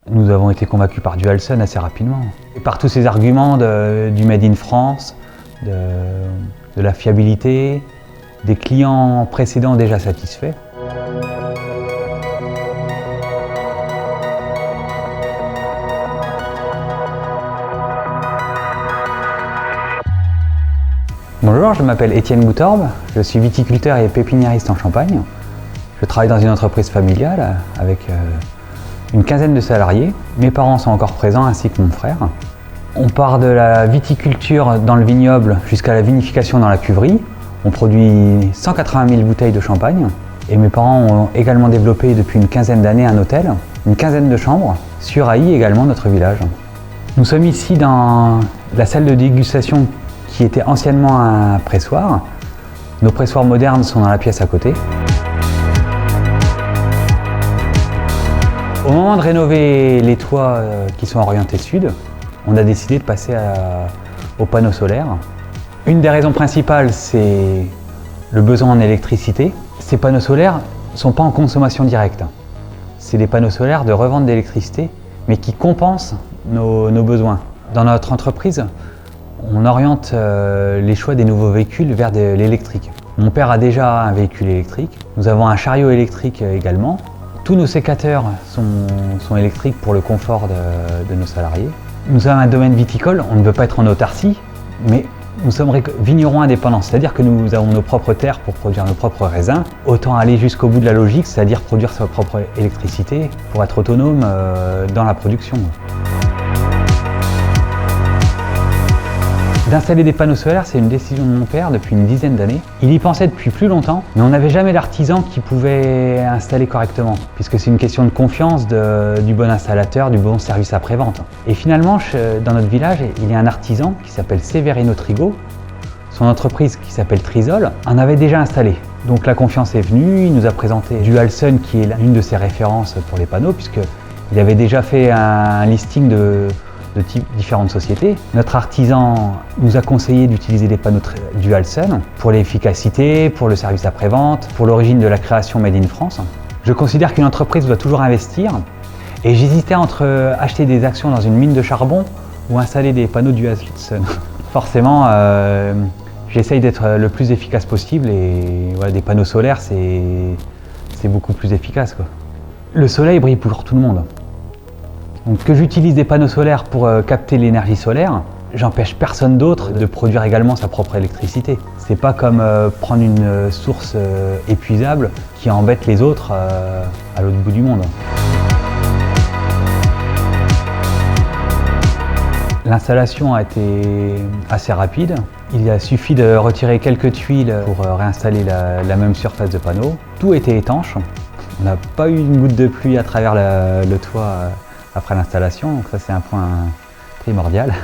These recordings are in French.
Nous avons été convaincus par Dualsun assez rapidement. Et par tous ces arguments du Made in France, de la fiabilité, des clients précédents déjà satisfaits. Bonjour, je m'appelle Étienne Boutorbe, je suis viticulteur et pépiniériste en Champagne. Je travaille dans une entreprise familiale avec une quinzaine de salariés. Mes parents sont encore présents ainsi que mon frère. On part de la viticulture dans le vignoble jusqu'à la vinification dans la cuverie. On produit 180 000 bouteilles de champagne. Et mes parents ont également développé depuis une quinzaine d'années un hôtel, une quinzaine de chambres, sur Ailly également notre village. Nous sommes ici dans la salle de dégustation qui était anciennement un pressoir. Nos pressoirs modernes sont dans la pièce à côté. Au moment de rénover les toits qui sont orientés sud, on a décidé de passer aux panneaux solaires. Une des raisons principales, c'est le besoin en électricité. Ces panneaux solaires ne sont pas en consommation directe. C'est des panneaux solaires de revente d'électricité, mais qui compensent nos besoins. Dans notre entreprise, on oriente les choix des nouveaux véhicules vers de l'électrique. Mon père a déjà un véhicule électrique. Nous avons un chariot électrique également. Tous nos sécateurs sont électriques pour le confort de nos salariés. Nous avons un domaine viticole, on ne veut pas être en autarcie, mais nous sommes vignerons indépendants, c'est-à-dire que nous avons nos propres terres pour produire nos propres raisins. Autant aller jusqu'au bout de la logique, c'est-à-dire produire sa propre électricité pour être autonome dans la production. D'installer des panneaux solaires, c'est une décision de mon père depuis une dizaine d'années. Il y pensait depuis plus longtemps, mais on n'avait jamais l'artisan qui pouvait installer correctement, puisque c'est une question de confiance du bon installateur, du bon service après-vente. Et finalement, dans notre village, il y a un artisan qui s'appelle Severino Trigo. Son entreprise, qui s'appelle Trisol, en avait déjà installé. Donc la confiance est venue, il nous a présenté Dualsun, qui est l'une de ses références pour les panneaux, puisqu'il avait déjà fait un listing de différentes sociétés. Notre artisan nous a conseillé d'utiliser des panneaux Dualsun pour l'efficacité, pour le service après-vente, pour l'origine de la création Made in France. Je considère qu'une entreprise doit toujours investir et j'hésitais entre acheter des actions dans une mine de charbon ou installer des panneaux Dualsun. Forcément, j'essaye d'être le plus efficace possible et voilà, des panneaux solaires, c'est beaucoup plus efficace, quoi. Le soleil brille pour tout le monde. Donc, que j'utilise des panneaux solaires pour capter l'énergie solaire, j'empêche personne d'autre de produire également sa propre électricité. C'est pas comme prendre une source épuisable qui embête les autres à l'autre bout du monde. L'installation a été assez rapide. Il a suffi de retirer quelques tuiles pour réinstaller la même surface de panneau. Tout était étanche. On n'a pas eu une goutte de pluie à travers le toit après l'installation, donc ça c'est un point primordial.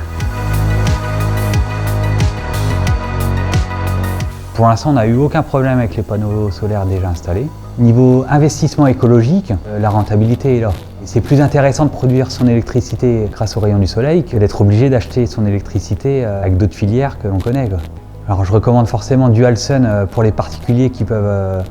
Pour l'instant, on n'a eu aucun problème avec les panneaux solaires déjà installés. Niveau investissement écologique, la rentabilité est là. C'est plus intéressant de produire son électricité grâce aux rayons du soleil que d'être obligé d'acheter son électricité avec d'autres filières que l'on connaît, quoi. Alors je recommande forcément Dualsun pour les particuliers qui peuvent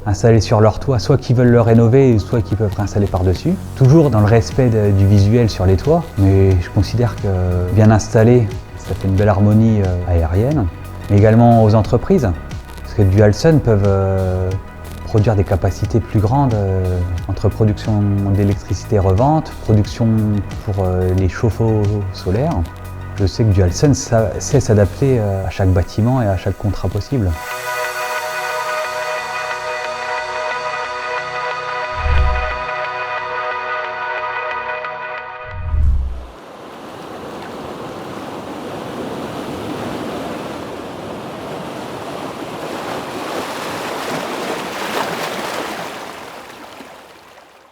installer sur leur toit, soit qui veulent le rénover, soit qui peuvent réinstaller par-dessus. Toujours dans le respect du visuel sur les toits, mais je considère que bien installé, ça fait une belle harmonie aérienne. Mais également aux entreprises, parce que Dualsun peuvent produire des capacités plus grandes entre production d'électricité et revente, production pour les chauffe-eau solaires. Je sais que Dualsun sait s'adapter à chaque bâtiment et à chaque contrat possible.